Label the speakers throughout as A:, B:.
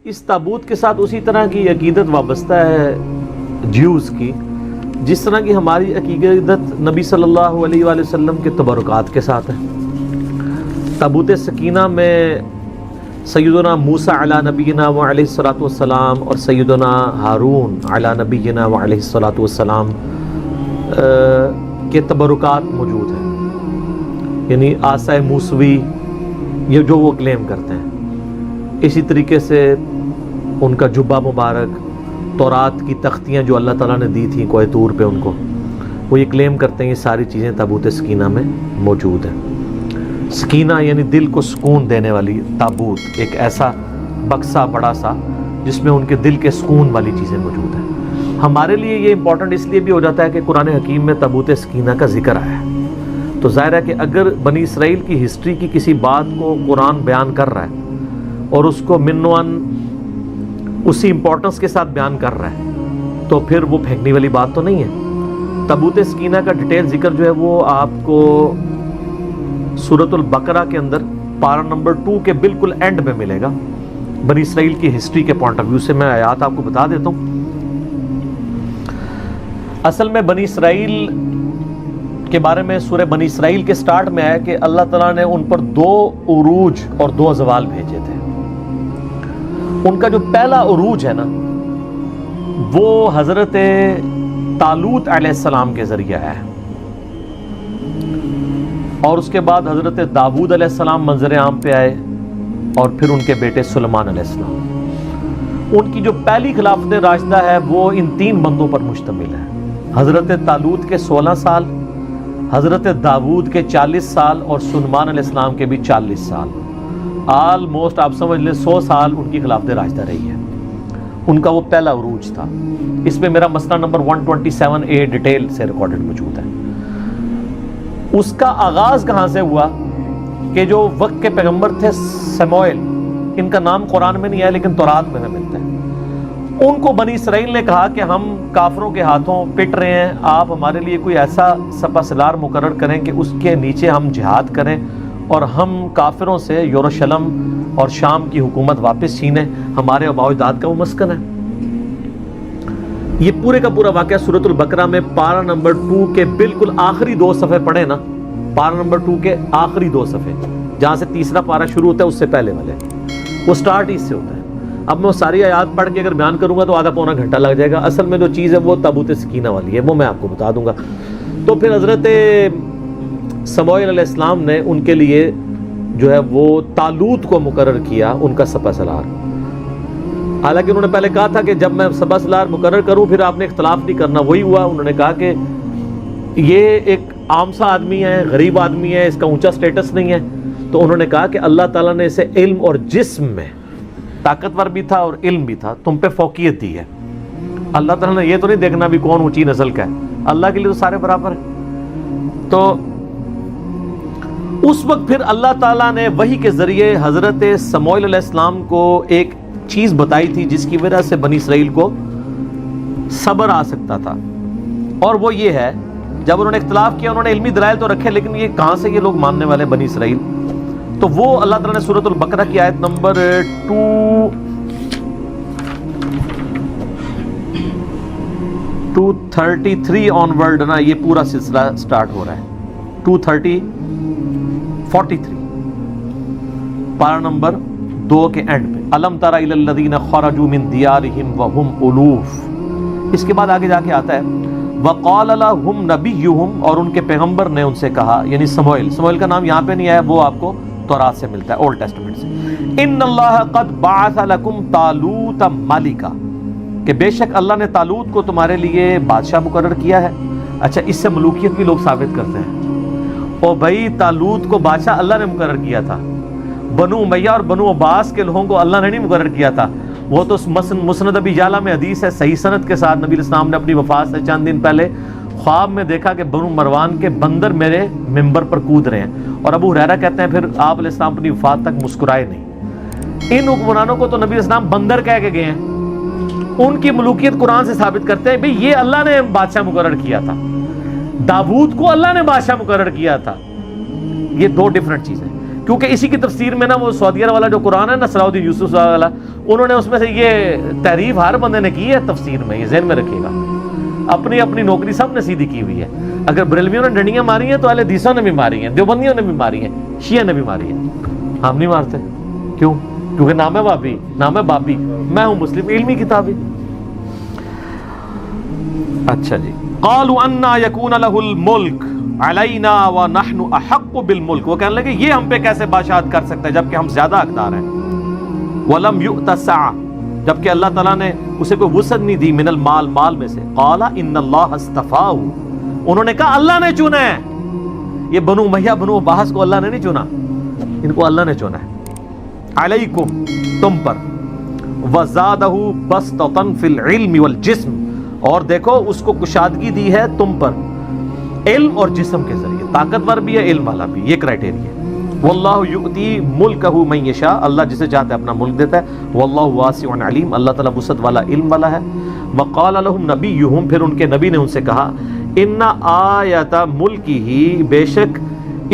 A: اس تابوت کے ساتھ اسی طرح کی عقیدت وابستہ ہے جیوز کی، جس طرح کی ہماری عقیدت نبی صلی اللہ علیہ وآلہ وسلم کے تبرکات کے ساتھ ہے۔ تابوت سکینہ میں سیدنا موسیٰ علی نبینا وعلیہ الصلاۃ والسلام اور سیدنا ہارون علی نبینا وعلیہ الصلاۃ والسلام کے تبرکات موجود ہیں، یعنی عصا موسوی یہ جو وہ کلیم کرتے ہیں۔ اسی طریقے سے ان کا جبہ مبارک، تورات کی تختیاں جو اللہ تعالیٰ نے دی تھیں کوہ طور پہ ان کو، وہ یہ کلیم کرتے ہیں یہ ساری چیزیں تابوت سکینہ میں موجود ہیں۔ سکینہ یعنی دل کو سکون دینے والی تابوت، ایک ایسا بکسا بڑا سا جس میں ان کے دل کے سکون والی چیزیں موجود ہیں۔ ہمارے لیے یہ امپورٹنٹ اس لیے بھی ہو جاتا ہے کہ قرآن حکیم میں تابوت سکینہ کا ذکر آیا ہے، تو ظاہر ہے کہ اگر بنی اسرائیل کی ہسٹری کی کسی بات کو قرآن بیان کر رہا ہے اور اس کو منوان اسی امپورٹنس کے ساتھ بیان کر رہا ہے تو پھر وہ پھینکنے والی بات تو نہیں ہے۔ تابوت سکینہ کا ڈیٹیل ذکر جو ہے وہ آپ کو سورۃ البقرہ کے اندر پارہ نمبر 2 کے بالکل اینڈ میں ملے گا۔ بنی اسرائیل کی ہسٹری کے پوائنٹ آف ویو سے میں آیات آپ کو بتا دیتا ہوں۔ اصل میں بنی اسرائیل کے بارے میں سورہ بنی اسرائیل کے سٹارٹ میں ہے کہ اللہ تعالیٰ نے ان پر 2 عروج اور 2 زوال بھیجے تھے۔ ان کا جو پہلا عروج ہے نا وہ حضرت طالوت علیہ السلام کے ذریعہ ہے، اور اس کے بعد حضرت داؤد علیہ السلام منظر عام پہ آئے، اور پھر ان کے بیٹے سلیمان علیہ السلام۔ ان کی جو پہلی خلافت راشدہ ہے وہ ان 3 بندوں پر مشتمل ہے، حضرت طالوت کے 16 سال، حضرت داؤد کے 40 سال، اور سلیمان علیہ السلام کے بھی 40 سال۔ آلموسٹ آپ سمجھ لیں 100 سال ان کی خلافت راشدہ رہی ہے۔ ان کا وہ پہلا عروج تھا۔ اس میں میرا مسئلہ نمبر 127A ڈیٹیل سے ریکارڈڈ موجود ہے۔ اس کا آغاز کہاں سے ہوا کہ جو وقت کے پیغمبر تھے سموئیل، ان کا نام قرآن میں نہیں ہے لیکن تورات میں ملتا ہے۔ ان کو بنی اسرائیل نے کہا کہ ہم کافروں کے ہاتھوں پٹ رہے ہیں، آپ ہمارے لیے کوئی ایسا سپہ سالار مقرر کریں کہ اس کے نیچے ہم جہاد کریں اور ہم کافروں سے یروشلم اور شام کی حکومت واپس چھینیں، ہمارے آباء و اجداد کا وہ مسکن ہے۔ یہ پورے کا پورا واقعہ سورۃ البقرہ میں پارہ نمبر 2 کے بالکل آخری 2 صفحے پڑھیں نا، پارہ نمبر 2 کے آخری 2 صفحے جہاں سے تیسرا پارہ شروع ہوتا ہے اس سے پہلے والے، وہ سٹارٹ ہی اس سے ہوتا ہے۔ اب میں ساری آیات پڑھ کے اگر بیان کروں گا تو آدھا پونا گھنٹہ لگ جائے گا۔ اصل میں جو چیز ہے وہ تابوت سکینہ والی ہے، وہ میں آپ کو بتا دوں گا۔ تو پھر حضرت سموئیل علیہ السلام نے ان کے لیے جو ہے وہ طالوت کو مقرر کیا ان کا سپہ سالار۔ حالانکہ انہوں نے پہلے کہا تھا کہ جب میں سپہ سالار مقرر کروں پھر آپ نے اختلاف نہیں کرنا، وہی ہوا۔ انہوں نے کہا کہ یہ ایک عام سا آدمی ہے، غریب آدمی ہے، اس کا اونچا سٹیٹس نہیں ہے۔ تو انہوں نے کہا کہ اللہ تعالیٰ نے اسے علم اور جسم میں طاقتور بھی تھا اور علم بھی تھا، تم پہ فوقیت دی ہے۔ اللہ تعالیٰ نے یہ تو نہیں دیکھنا بھی کون اونچی نسل کا ہے، اللہ کے لیے تو سارے برابر ہیں۔ تو اس وقت پھر اللہ تعالیٰ نے وحی کے ذریعے حضرت سموئیل علیہ السلام کو ایک چیز بتائی تھی جس کی وجہ سے بنی اسرائیل کو صبر آ سکتا تھا، اور وہ یہ ہے جب انہوں نے اختلاف کیا انہوں نے علمی دلائل تو رکھے لیکن یہ کہاں سے یہ لوگ ماننے والے بنی اسرائیل، تو وہ اللہ تعالیٰ نے سورۃ البقرہ کی آیت نمبر 233 آن ورڈ نا یہ پورا سلسلہ سٹارٹ ہو رہا ہے۔ 43 پارہ نمبر 2 کے اینڈ پہ، الم تر الی الذین خرجوا من دیارہم وہم الوف۔ اس کے بعد آگے جا کے آتا ہے وقال لهم نبیہم، اور ان کے پیغمبر نے ان سے کہا، یعنی سموئیل کا نام یہاں پہ نہیں آیا، وہ آپ کو تورات سے ملتا ہے، اولڈ ٹیسٹمنٹ سے۔ ان اللہ قد بعث لکم طالوت ملکا، کہ بے شک اللہ نے طالوت کو تمہارے لیے بادشاہ مقرر کیا ہے۔ اچھا، اس سے ملوکیت بھی لوگ ثابت کرتے ہیں۔ اور بھائی طالوت کو بادشاہ اللہ نے مقرر کیا تھا، بنو امیہ اور بنو عباس کے لوگوں کو اللہ نے نہیں مقرر کیا تھا۔ وہ تو مسند ابی یعلا میں حدیث ہے صحیح سند کے ساتھ، نبی علیہ السلام نے اپنی وفات سے چند دن پہلے خواب میں دیکھا کہ بنو مروان کے بندر میرے ممبر پر کود رہے ہیں، اور ابو ہریرہ کہتے ہیں پھر آپ علیہ السلام اپنی وفات تک مسکرائے نہیں۔ ان حکمرانوں کو تو نبی علیہ السلام بندر کہہ کے گئے ہیں، ان کی ملوکیت قرآن سے ثابت کرتے ہیں بھئی یہ اللہ نے بادشاہ مقرر کیا تھا، داؤد کو اللہ نے بادشاہ مقرر کیا تھا۔ یہ 2 ڈیفرنٹ چیزیں۔ کیونکہ اسی کی تفسیر میں نا وہ سعودیہ والا جو قرآن ہے نا صلاح الدین یوسف والا، انہوں نے اس میں سے یہ تحریف ہر بندے نے کی ہے تفسیر میں، یہ ذہن میں رکھیے گا. اپنی اپنی نوکری سب نے سیدھی کی ہوئی ہے. اگر بریلویوں نے ڈنڈیاں ماری ہیں تو اہل حدیثوں نے بھی ماری ہیں، دیوبندیوں نے بھی ماری ہیں، شیعہ نے بھی ماری ہیں. ہم نہیں مارتے. کیوں؟ کیونکہ نام ہے بابی، نام ہے بابی، میں ہوں مسلم، علمی کتابی. اچھا جی. قالوا انا یکون له الملک علینا ونحن احق بالملک، وہ کہنے لگے یہ ہم پہ کیسے بادشاہت کر سکتا ہے جبکہ ہم زیادہ حقدار ہیں. ولم یؤت سعۃ، جبکہ اللہ تعالیٰ نے اسے کوئی وسعت نہیں دی، من المال، مال میں سے. قال ان اللہ اصطفاہ، انہوں نے کہا اللہ نے چنا ہے. یہ بنو امیہ بنو عباس کو اللہ نے نہیں چنا، ان کو اللہ نے چنا ہے. علیکم، تم پر. وزادہ بسطۃ فی العلم والجسم، اور دیکھو اس کو کشادگی دی ہے تم پر علم اور جسم کے ذریعے، طاقتور بھی ہے علم والا بھی، یہ کرائٹیریا ہے. واللہ یؤتی ملکہ من یشاء، اللہ جسے چاہتا ہے اپنا ملک دیتا ہے. واللہ واسع علیم، اللہ تعالیٰ وسعت والا علم والا ہے. وقال لهم نبیہم، پھر ان کے نبی نے ان سے کہا، ان آیت ملکہ، بے شک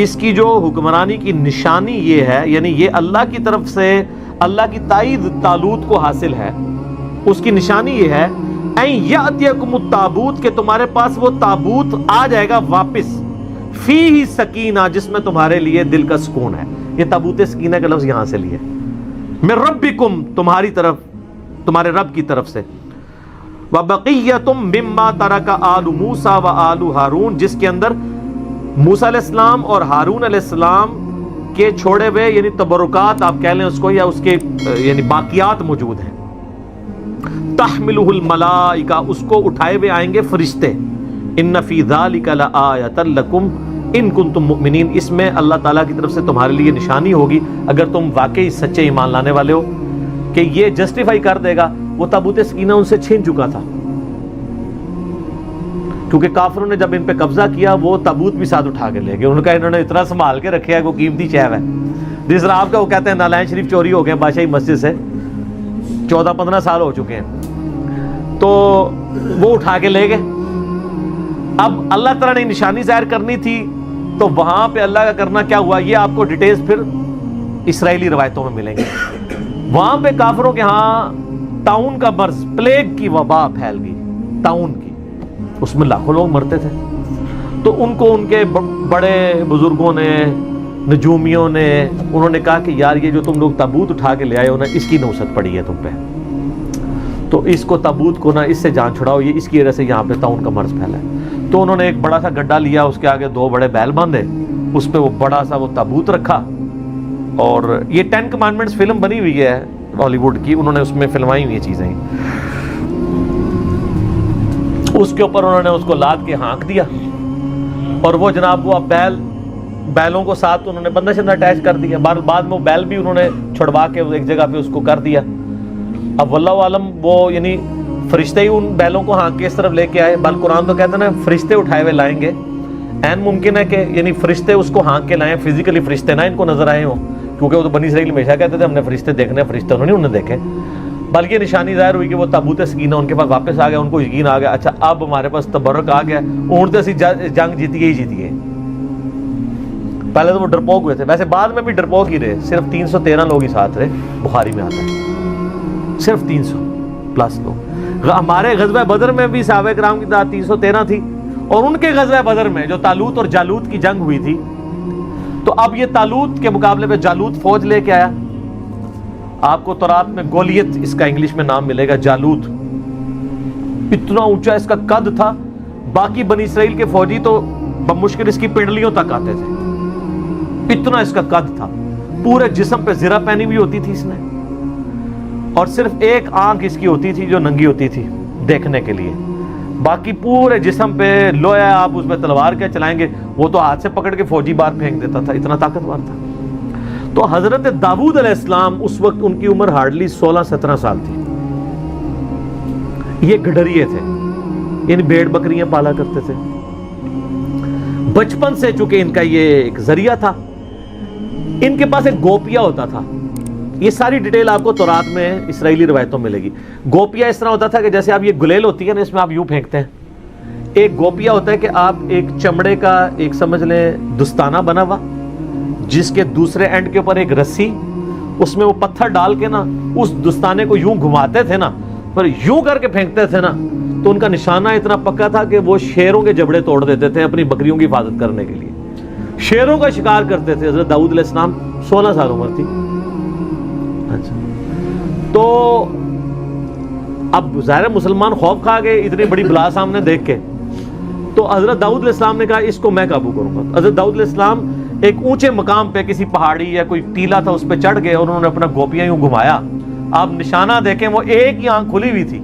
A: اس کی جو حکمرانی کی نشانی یہ ہے، یعنی یہ اللہ کی طرف سے اللہ کی تائید طالوت کو حاصل ہے، اس کی نشانی یہ ہے این یاتیکم التابوت، کہ تمہارے پاس وہ تابوت آ جائے گا واپس، فیہ سکینہ، جس میں تمہارے لیے دل کا سکون ہے. یہ تابوت سکینہ کا لفظ یہاں سے لیے، من ربکم، تمہاری طرف، تمہارے رب کی طرف سے. وبقیۃ مما ترک آل موسیٰ و آل ہارون، جس کے اندر موسیٰ علیہ السلام اور ہارون علیہ السلام کے چھوڑے ہوئے یعنی تبرکات آپ کہہ لیں اس کو، یا اس کے یعنی باقیات موجود ہیں. تحملہ الملائکہ، اس کو اٹھائے ہوئے آئیں گے فرشتے. ان فی ذلک لآیۃ لکم ان کنتم مؤمنین، اس میں اللہ تعالیٰ کی طرف سے تمہارے لیے نشانی ہوگی اگر تم واقعی سچے ایمان لانے والے ہو، کہ یہ جسٹیفائی کر دے گا. وہ تابوت سکینہ ان سے چھین چکا تھا، کیونکہ کافروں نے جب ان پہ قبضہ کیا وہ تابوت بھی ساتھ اٹھا کے لے گئے. ان کا انہوں نے اتنا سنبھال کے رکھا ہے کہ وہ قیمتی شے ہے. جس طرح آپ کا وہ کہتے ہیں نالائن شریف چوری ہو گئے بادشاہی مسجد سے 14-15 سال ہو چکے ہیں، تو وہ اٹھا کے لے گئے. اب اللہ تعالیٰ نے نشانی ظاہر کرنی تھی تو وہاں پہ اللہ کا کرنا کیا ہوا، یہ آپ کو ڈیٹیلز پھر اسرائیلی روایتوں میں ملیں گے. وہاں پہ کافروں کے ہاں طاعون کا مرض، پلیگ کی وبا پھیل گئی، طاعون کی، اس میں لاکھوں لوگ مرتے تھے. تو ان کو ان کے بڑے بزرگوں نے، نجومیوں نے، انہوں نے کہا کہ یار یہ جو تم لوگ تابوت اٹھا کے لے آئے ہو نا، اس کی نوست پڑی ہے تم پہ، تو اس کو تابوت کو نا اس سے جان چھڑاؤ، یہ اس کی وجہ سے یہاں پہ طاعون کا مرض پھیلا ہے. تو انہوں نے ایک بڑا سا گڈھا لیا، اس کے آگے 2 بڑے بیل باندھے، اس پہ وہ بڑا سا وہ تابوت رکھا. اور یہ 10 کمانڈمنٹس فلم بنی ہوئی ہے ہالی ووڈ کی، انہوں نے اس میں فلمائی ہوئی چیزیں، اس کے اوپر انہوں نے اس کو لاد کے ہانک دیا. اور وہ جناب وہ اب بیلوں کو ساتھ انہوں نے بندہ شندہ اٹیچ کر دیا. بعد میں وہ بیل بھی انہوں نے چھڑوا کے ایک جگہ پہ اس کو کر دیا. اب واللہ عالم وہ یعنی فرشتے ہی ان بیلوں کو ہانک کے اس طرف لے کے آئے. بل قرآن تو کہتے ہیں نا فرشتے اٹھائے ہوئے لائیں گے. این ممکن ہے کہ یعنی فرشتے اس کو ہانک کے لائیں، فزیکلی فرشتے نہ ان کو نظر آئے ہوں، کیونکہ وہ تو بنی اسرائیل ہمیشہ کہتے تھے ہم نے فرشتے دیکھنے، فرشتے انہوں نے انہیں دیکھے. بلکہ نشانی ظاہر ہوئی کہ وہ تابوت سکینہ ان کے پاس واپس آ گیا. ان کو یقین آ گیا اچھا اب ہمارے پاس تبرک آ گیا، اونٹتے سی جنگ جیتی گئی. پہلے تو وہ ڈرپوک ہوئے تھے، ویسے بعد میں بھی ڈرپوک ہی رہے. صرف 313 لوگ ہی ساتھ رہے، بخاری میں آتا ہے صرف 300+ لوگ. ہمارے غزوہ بدر میں بھی صحابہ کرام کی تعداد 313 تھی، اور ان کے غزوہ بدر میں جو طالوت اور جالوت کی جنگ ہوئی تھی، تو اب یہ طالوت کے مقابلے پہ جالوت فوج لے کے آیا. آپ کو تورات میں گولیت اس کا انگلش میں نام ملے گا. جالوت اتنا اونچا اس کا قد تھا، باقی بنی اسرائیل کے فوجی تو بمشکل اس کی پنڈلیوں تک آتے تھے، اتنا اس کا قد تھا. پورے جسم پہ زرہ پہنی ہوئی ہوتی تھی اس نے، اور صرف ایک آنکھ اس کی ہوتی تھی جو ننگی ہوتی تھی دیکھنے کے لیے، باقی پورے جسم پہ لوہا. آپ اس پہ تلوار کیا چلائیں گے، وہ تو ہاتھ سے پکڑ کے فوجی باہر پھینک دیتا تھا، اتنا طاقتور تھا. تو حضرت داؤد علیہ السلام اس وقت ان کی عمر ہارڈلی 16-17 سال تھی. یہ گڈریے تھے، یعنی بھیڑ بکریاں پالا کرتے تھے. بچپن سے چونکہ ان کا یہ ایک ذریعہ تھا، ان کے پاس ایک گوپیا ہوتا تھا. یہ ساری ڈیٹیل آپ کو تورات میں اسرائیلی روایتوں میں ملے گی. گوپیا اس طرح ہوتا تھا کہ جیسے آپ یہ گلیل ہوتی ہے نا، اس میں آپ یوں پھینکتے ہیں. ایک گوپیا ہوتا ہے کہ آپ ایک چمڑے کا ایک سمجھ لیں دستانہ بنا ہوا، جس کے دوسرے اینڈ کے اوپر ایک رسی, اس میں وہ پتھر ڈال کے نا اس دستانے کو یوں گھماتے تھے نا, پر یوں کر کے پھینکتے تھے نا, تو ان کا نشانہ اتنا پکا تھا کہ وہ شیروں کے جبڑے توڑ دیتے تھے اپنی بکریوں کی حفاظت کرنے کے لیے. شیروں کا شکار کرتے تھے. حضرت داؤد علیہ السلام 16 سال عمر تھی. اچھا, تو اب ظاہر مسلمان خوف کھا گئے اتنی بڑی بلا سامنے دیکھ کے. تو حضرت داؤد علیہ السلام نے کہا اس کو میں قابو کروں گا. حضرت داؤد علیہ السلام ایک اونچے مقام پہ کسی پہاڑی یا کوئی ٹیلا تھا اس پہ چڑھ گئے اور انہوں نے اپنا گوپیاں یوں گھمایا. آپ نشانہ دیکھیں وہ ایک ہی آنکھ کھلی ہوئی تھی,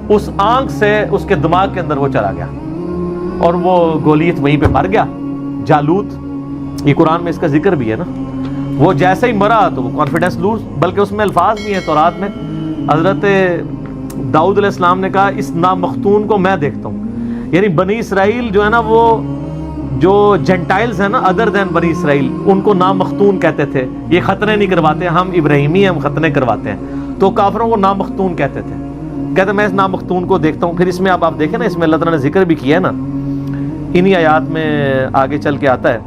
A: اس آنکھ سے اس کے دماغ کے اندر وہ چلا گیا اور وہ گولیت وہیں پہ مر گیا. جالوت, یہ قرآن میں اس کا ذکر بھی ہے نا, وہ جیسے ہی مرا تو وہ کانفیڈنس لوز, بلکہ اس میں الفاظ بھی ہیں تورات میں. حضرت داؤد علیہ السلام نے کہا اس نامختون کو میں دیکھتا ہوں. یعنی بنی اسرائیل جو ہے نا, وہ جو جنٹائلز ہیں نا ادر دین بنی اسرائیل, ان کو نامختون کہتے تھے. یہ ختنے نہیں کرواتے, ہم ابراہیمی ہم ختنے کرواتے ہیں, تو کافروں کو نامختون کہتے تھے. کہتے میں اس نامختون کو دیکھتا ہوں. پھر اس میں آپ دیکھیں نا, اس میں اللہ تعالیٰ نے ذکر بھی کیا ہے نا, انہی آیات میں آگے چل کے آتا ہے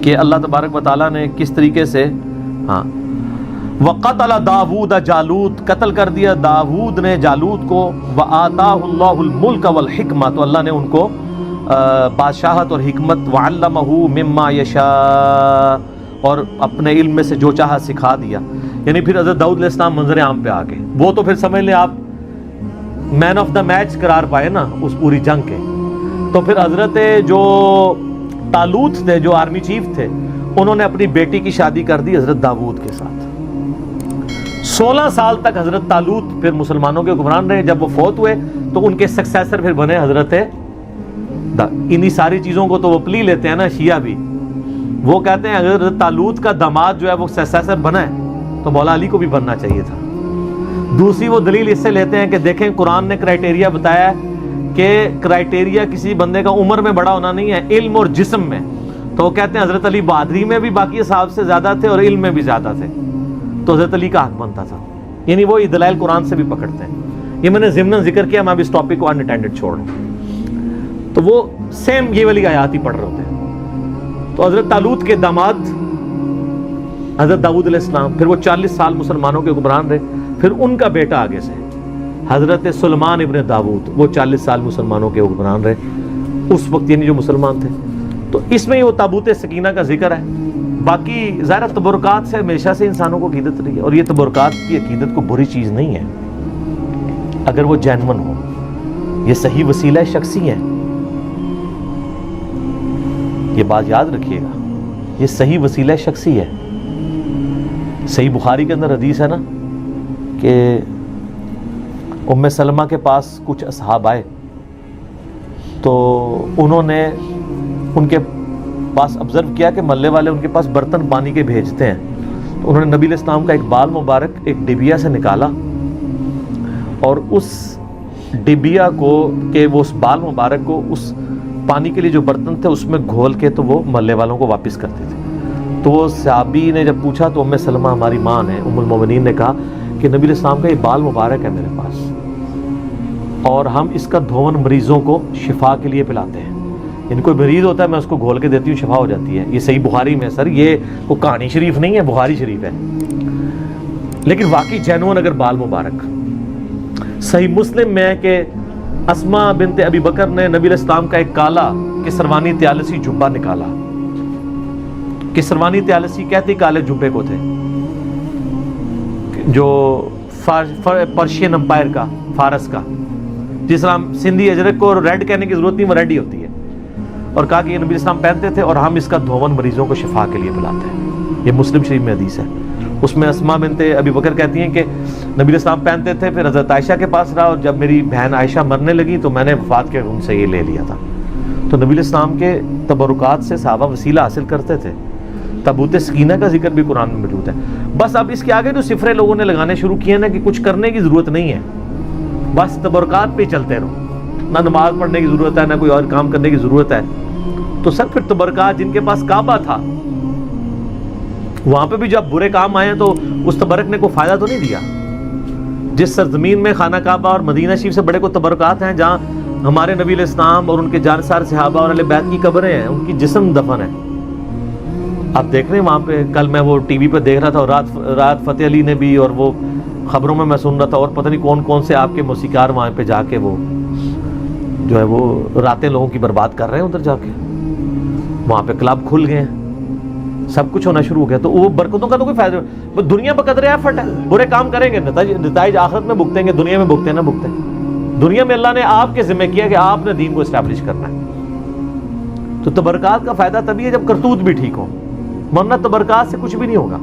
A: کہ اللہ تبارک و تعالیٰ نے کس طریقے سے وَقَتَلَ دَاوُودَ جالوت, قتل کر دیا داود نے جالوت کو. وَآتَاهُ اللَّهُ الْمُلْكَ وَالْحِكْمَةَ, تو اللہ نے ان کو بادشاہت اور حکمت. وَعَلَّمَهُ مِمَّا يَشَاءُ, اور اپنے علم میں سے جو چاہا سکھا دیا. یعنی پھر حضرت داؤد علیہ السلام منظر عام پہ آ گئے. وہ تو پھر سمجھ لیں آپ مین آف دا میچ قرار پائے نا اس پوری جنگ کے. تو پھر حضرت جو طالوت تھے, جو آرمی چیف تھے, انہوں نے اپنی بیٹی کی شادی کر دی حضرت داود کے ساتھ. 16 سال تک حضرت طالوت پھر مسلمانوں کے حکمران رہے. جب وہ فوت ہوئے تو ان کے سکسیسر پھر بنے حضرت انہی ساری چیزوں کو تو وہ پلی لیتے ہیں نا شیعہ بھی. وہ کہتے ہیں اگر حضرت طالوت کا داماد جو ہے وہ سکسیسر بنا ہے تو مولا علی کو بھی بننا چاہیے تھا. دوسری وہ دلیل اس سے لیتے ہیں کہ دیکھیں قرآن نے کرائٹیریا بتایا ہے کہ کرائٹیریا کسی بندے کا عمر میں بڑا ہونا نہیں ہے, علم اور جسم میں. تو وہ کہتے ہیں حضرت علی بہادری میں بھی باقی صاحب سے زیادہ تھے اور علم میں بھی زیادہ تھے, تو حضرت علی کا حق بنتا تھا. یعنی وہ دلائل قرآن سے بھی پکڑتے ہیں. یہ میں نے ضمناً ذکر کیا, میں اب اس ٹاپک کو انٹینڈڈ چھوڑ رہا ہوں. تو وہ سیم یہ والی آیات ہی پڑھ رہے ہوتے ہیں. تو حضرت طالوت کے داماد حضرت داؤد علیہ السلام, پھر وہ 40 سال مسلمانوں کے حکمران رہے. پھر ان کا بیٹا آگے سے حضرت سلیمان ابن داود, وہ 40 سال مسلمانوں کے حکمران رہے اس وقت, یعنی جو مسلمان تھے. تو اس میں وہ تابوت سکینہ کا ذکر ہے. باقی ظاہر تبرکات سے ہمیشہ سے انسانوں کو عقیدت رہی ہے, اور یہ تبرکات کی عقیدت کو بری چیز نہیں ہے اگر وہ جینون ہو. یہ صحیح وسیلہ شخصی ہے, یہ بات یاد رکھیے گا, یہ صحیح وسیلہ شخصی ہے. صحیح بخاری کے اندر حدیث ہے نا کہ ام سلمہ کے پاس کچھ اصحاب آئے, تو انہوں نے ان کے پاس آبزرو کیا کہ محلے والے ان کے پاس برتن پانی کے بھیجتے ہیں. تو انہوں نے نبی علیہ السلام کا ایک بال مبارک ایک ڈبیا سے نکالا, اور اس ڈبیا کو کہ وہ اس بال مبارک کو اس پانی کے لیے جو برتن تھے اس میں گھول کے تو وہ محلے والوں کو واپس کرتے تھے. تو وہ صحابی نے جب پوچھا تو ام سلمہ ہماری ماں نے, ام المومنین نے کہا کہ نبی علیہ السلام کا یہ بال مبارک ہے میرے پاس, اور ہم اس کا دھون مریضوں کو شفا کے لیے پلاتے ہیں. یعنی کوئی مریض ہوتا ہے میں اس کو گھول کے دیتی ہوں, شفا ہو جاتی ہے. یہ صحیح بخاری میں سر, یہ کوئی کہانی شریف نہیں ہے, بخاری شریف ہے. لیکن واقعی جینون اگر بال مبارک. صحیح مسلم میں ہے کہ اسما بنت ابی بکر نے نبی علیہ السلام کا ایک کالا کسروانی طیالسی جبہ نکالا. کسروانی طیالسی کہتی کالے جبے کو تھے, جو پرشین امپائر کا, فارس کا, جس طرح سندھی اجرک کو ریڈ کہنے کی ضرورت نہیں, وہ ریڈ ہی ہوتی ہے. اور کہا کہ یہ نبی اسلام پہنتے تھے اور ہم اس کا دھون مریضوں کو شفا کے لیے پلاتے ہیں. یہ مسلم شریف میں حدیث ہے. اس میں اسما بنت ابی بکر کہتی ہیں کہ نبی اسلام پہنتے تھے, پھر حضرت عائشہ کے پاس رہا, اور جب میری بہن عائشہ مرنے لگی تو میں نے وفات کے ان سے یہ لے لیا تھا. تو نبی علیہ السلام کے تبرکات سے صحابہ وسیلہ حاصل کرتے تھے. تابوت سکینہ کا ذکر بھی قرآن میں موجود ہے. بس اب اس کے آگے جو صفرے لوگوں نے لگانے شروع کیے نا کہ کچھ کرنے کی ضرورت نہیں ہے, بس تبرکات پہ چلتے رہو, نہ نماز پڑھنے کی ضرورت ہے نہ کوئی اور کام کرنے کی ضرورت ہے. تو سر پھر تبرکات, جن کے پاس کعبہ تھا وہاں پہ بھی جب برے کام آئے تو اس تبرک نے کوئی فائدہ تو نہیں دیا. جس سرزمین میں خانہ کعبہ اور مدینہ شریف سے بڑے کو تبرکات ہیں, جہاں ہمارے نبی علیہ السلام اور ان کے جانسار صحابہ اور اہل بیت کی قبریں ہیں, ان کی جسم دفن ہے, آپ دیکھ رہے ہیں وہاں پہ، کل میں وہ ٹی وی پہ دیکھ رہا تھا، اور رات فتح علی نے بھی، اور وہ خبروں میں سن رہا تھا، اور پتہ نہیں کون کون سے آپ کے موسیقار وہاں پہ جا کے وہ جو ہے وہ راتیں لوگوں کی برباد کر رہے ہیں ادھر جا کے. وہاں پہ کلب کھل گئے ہیں، سب کچھ ہونا شروع ہو گیا. تو وہ برکتوں کا تو کوئی فائدہ نہیں. وہ دنیا پہ قدر ایفرٹ ہے، برے کام کریں گے نتائج آخرت میں بھگتیں گے، دنیا میں بھگتے نہ بھگتے. دنیا میں اللہ نے آپ کے ذمہ کیا کہ آپ نے دین کو اسٹیبلش کرنا ہے. تو تبرکات کا فائدہ تبھی ہے جب کرتوت بھی ٹھیک ہو، ورنہ تبرکات سے کچھ بھی نہیں ہوگا.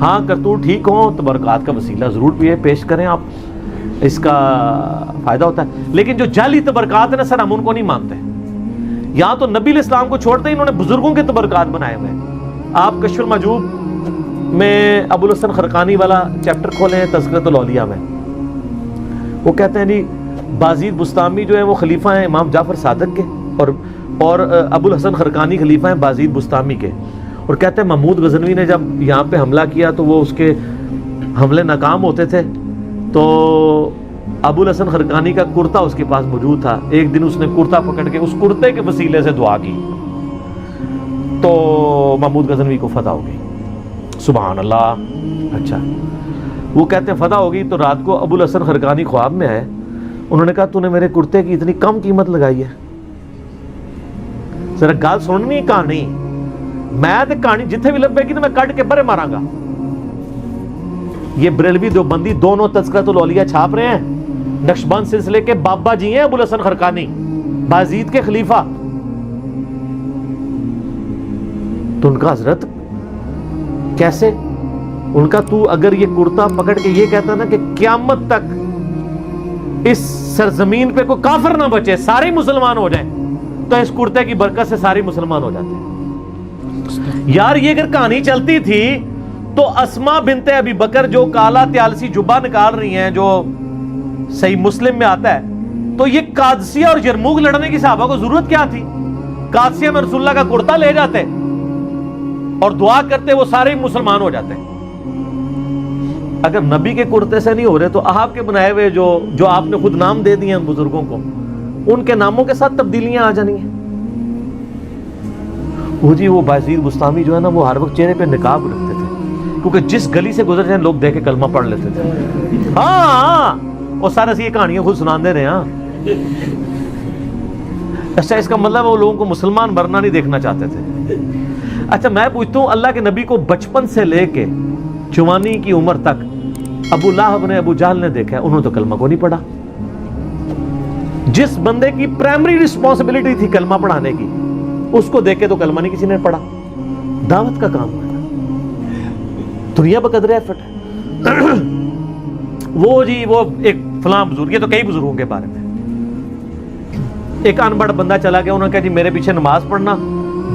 A: ہاں کرتوت ٹھیک ہو، تبرکات کا وسیلہ ضرور بھی پیش کریں آپ، اس کا فائدہ ہوتا ہے. لیکن جو جعلی تبرکات ہیں نا سر، ہم ان کو نہیں مانتے. یہاں تو نبی علیہ السلام کو چھوڑتے ہی انہوں نے بزرگوں کے تبرکات بنائے ہوئے ہیں. آپ کشف المحجوب میں ابو الحسن خرقانی والا چیپٹر کھولیں تذکرۃ الاولیاء میں، وہ کہتے ہیں جی بازید بستامی جو ہے وہ خلیفہ ہیں امام جعفر صادق کے، اور ابو الحسن خرقانی خلیفہ ہیں بازید بستامی کے. اور کہتے ہیں محمود غزنوی نے جب یہاں پہ حملہ کیا تو وہ اس کے حملے ناکام ہوتے تھے، تو ابو الحسن خرقانی کا کرتا اس کے پاس موجود تھا. ایک دن اس نے کرتا پکڑ کے اس کرتے کے وسیلے سے دعا کی تو محمود غزنوی کو فتح ہو گئی. سبحان اللہ. اچھا وہ کہتے ہیں فتح ہو گئی تو رات کو ابو الحسن خرقانی خواب میں آئے. انہوں نے کہا تو نے میرے کرتے کی اتنی کم قیمت لگائی ہے. ذرا گال سننی کہانی، میں تے کہانی جتھے بھی لبے گی تو میں کٹ کے برے ماراں گا. یہ بریلوی دیوبندی دونوں تذکرۃ الاولیاء چھاپ رہے ہیں. نقشبند سلسلے کے بابا جی ہیں ابو الحسن خرقانی، بازید کے خلیفہ. تو ان کا حضرت کیسے، ان کا تو اگر یہ کرتا پکڑ کے یہ کہتا نا کہ قیامت تک اس سرزمین پہ کوئی کافر نہ بچے، سارے مسلمان ہو جائیں، تو اس کرتے کی برکت سے سارے مسلمان ہو جاتے ہیں. یار یہ اگر کہانی چلتی تھی تو اسما بنت ابی بکر جو کالا تیالسی جبہ نکال رہی ہیں جو صحیح مسلم میں آتا ہے، تو یہ قادسیہ اور یرموک لڑنے کی صحابہ کو ضرورت کیا تھی؟ قادسیہ میں رسول اللہ کا کرتا لے جاتے اور دعا کرتے، وہ سارے مسلمان ہو جاتے. اگر نبی کے کرتے سے نہیں ہو رہے تو آپ کے بنائے ہوئے جو آپ نے خود نام دے دیے ہیں بزرگوں کو، ان کے ناموں کے ساتھ تبدیلیاں آ جانی ہیں. وہ جی وہ بازید بستامی جو ہے نا، وہ ہر وقت چہرے پہ نقاب رکھتے تھے، کیونکہ جس گلی سے گزر جائیں لوگ دیکھ کے کلمہ پڑھ لیتے تھے. ہاں اور سارے یہ کہانیاں خود سنا دے رہے ہیں. اچھا اس کا مطلب وہ لوگوں کو مسلمان مرنا نہیں دیکھنا چاہتے تھے. اچھا میں پوچھتا ہوں، اللہ کے نبی کو بچپن سے لے کے جوانی کی عمر تک ابو لہب نے، ابو جہل نے دیکھا ہے، انہوں نے تو کلمہ کو نہیں پڑھا. جس بندے کی پرائمری رسپانسبلٹی تھی کلمہ پڑھانے کی، اس کو دیکھ کے تو کلمہ نہیں کسی نے پڑھا. دعوت کا کام ہے، دنیا بقدر ایفٹ ہے. وہ جی وہ ایک فلاں بزرگ، یہ تو کئی بزرگوں کے بارے میں، ایک ان پڑھ بندہ چلا گیا، انہوں نے کہا جی میرے پیچھے نماز پڑھنا،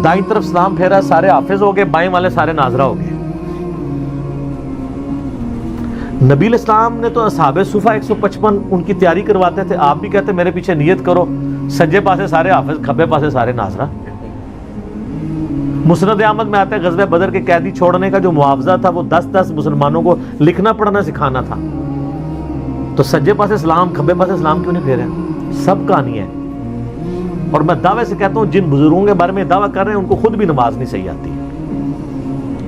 A: دائیں طرف سلام پھیرا سارے حافظ ہو گئے، بائیں والے سارے ناظرہ ہو گئے. نبی علیہ السلام نے تو اصحاب صفہ 155 ان کی تیاری کرواتے تھے. آپ بھی کہتے میرے پیچھے نیت کرو، سجے پاسے سارے حافظ، کھبے پاسے سارے ناظرہ. مسند احمد میں آتا ہے غزوہ بدر کے قیدی چھوڑنے کا جو معاوضہ تھا وہ 10 مسلمانوں کو لکھنا پڑھنا سکھانا تھا. تو سجے پاسے سلام، کھبے پاسے سلام کیوں نہیں پھیرے؟ سب کہانی ہے. اور میں دعوے سے کہتا ہوں جن بزرگوں کے بارے میں دعویٰ کر رہے ہیں ان کو خود بھی نماز نہیں صحیح آتی.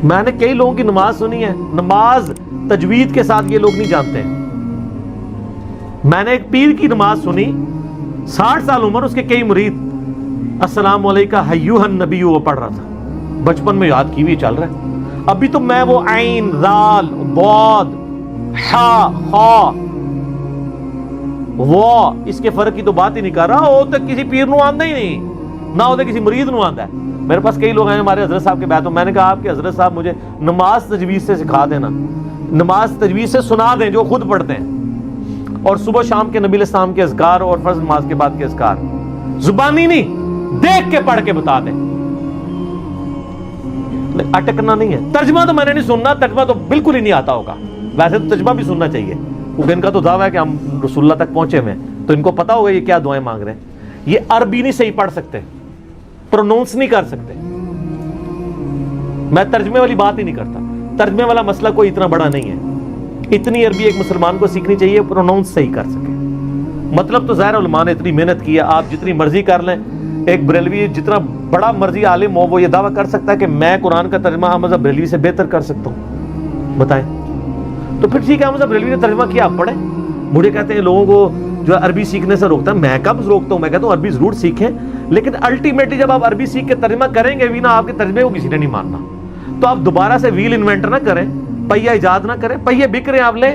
A: میں نے کئی لوگوں کی نماز سنی ہے، نماز تجوید کے ساتھ یہ لوگ نہیں جانتے ہیں. میں نے ایک پیر کی نماز سنی، 60 سال عمر، اس کے کئی مرید، السلام علیکہ ایھا النبی وہ پڑھ رہا تھا. بچپن میں یاد کی ہوئی چل رہا ہے. ابھی تو میں وہ عین، ذال، ضاد، حا، خا، وہ اس کے فرق کی تو بات ہی نہیں کر رہا. وہ تو کسی پیر نو آندہ ہی نہیں، نہ وہ تو کسی مرید نو آندہ ہے. میرے پاس کئی لوگ ہیں ہمارے حضرت صاحب کے بیعت، میں نے کہا آپ کے حضرت صاحب مجھے نماز تجوید سے سکھا دینا، نماز تجوید سے سنا دیں جو خود پڑھتے ہیں، اور صبح شام کے نبی علیہ السلام کے اذکار اور فرض نماز کے بعد کے اذکار زبانی نہیں، دیکھ کے پڑھ کے بتا دیں. اٹکنا نہیں ہے. ترجمہ تو میں نے نہیں سننا، ترجمہ تو بالکل ہی نہیں آتا ہوگا. ویسے تو ترجمہ بھی سننا چاہیے، کیونکہ ان کا تو دعویٰ ہے کہ ہم رسول اللہ تک پہنچے ہوئے ہیں، تو ان کو پتا ہوگا یہ کیا دعائیں مانگ رہے ہیں. یہ عربی نہیں صحیح پڑھ سکتے، پرونونس نہیں کر سکتے. میں ترجمے والی بات ہی نہیں کرتا، ترجمے والا مسئلہ کوئی اتنا بڑا نہیں ہے. اتنی عربی ایک مسلمان کو سیکھنی چاہیے پرونونس صحیح کر سکے. مطلب تو ظاہر علماء نے اتنی محنت کی ہے، آپ جتنی مرضی کر لیں، ایک بریلوی جتنا بڑا مرضی عالم ہو وہ یہ دعویٰ کر سکتا ہے کہ میں قرآن کا ترجمہ احمد رضا بریلوی سے بہتر کر سکتا ہوں؟ بتائیں. تو پھر ٹھیک ہے احمد رضا بریلوی نے ترجمہ کیا، آپ پڑھیں. مجھے کہتے ہیں لوگوں کو جو عربی سیکھنے سے روکتا ہے، میں کب روکتا ہوں؟ میں کہتا ہوں عربی ضرور سیکھیں، لیکن الٹیمیٹلی جب آپ عربی سیکھ کے ترجمہ کریں گے بھی نا، آپ کے ترجمے کو کسی نے نہیں ماننا. تو آپ دوبارہ سے ویل انوینٹ نہ کریں، پہیہ ایجاد نہ کریں. پہیے بک رہے ہیں، آپ لیں.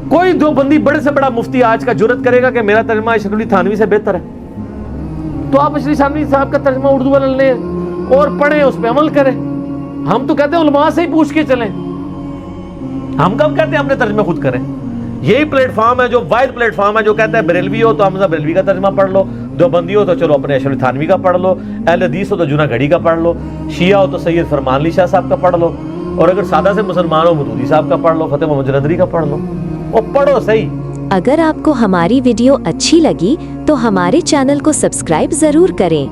A: کوئی دو بندی بڑے سے بڑا مفتی آج کا جرت کرے گا کہ میرا ترجمہ اشرف علی تھانوی سے بہتر ہے، تو آپ اشرف علی تھانوی صاحب کا ترجمہ اردو والا لیں اور پڑھیں، اس پہ عمل کریں. ہم تو کہتے ہیں علماء سے ہی پوچھ کے چلیں. ہم کب کہتے ہیں اپنے ترجمے خود کریں؟ یہی پلیٹ فارم ہے جو واحد پلیٹ فارم ہے جو کہتا ہے بریلوی ہو تو احمد رضا بریلوی کا ترجمہ پڑھ لو، دیوبندی ہو تو چلو اپنے اشرف علی تھانوی کا پڑھ لو، اہل حدیث ہو تو جناح گڑھی کا پڑھ لو، شیعہ ہو تو سید فرمان علی شاہ صاحب کا پڑھ لو، اور اگر سادہ سے مسلمان ہو مودودی صاحب کا پڑھ لو، فتح محمد جلندری کا پڑھ لو، اور پڑھو صحیح.
B: اگر آپ کو ہماری ویڈیو اچھی لگی تو ہمارے چینل کو سبسکرائب ضرور کریں.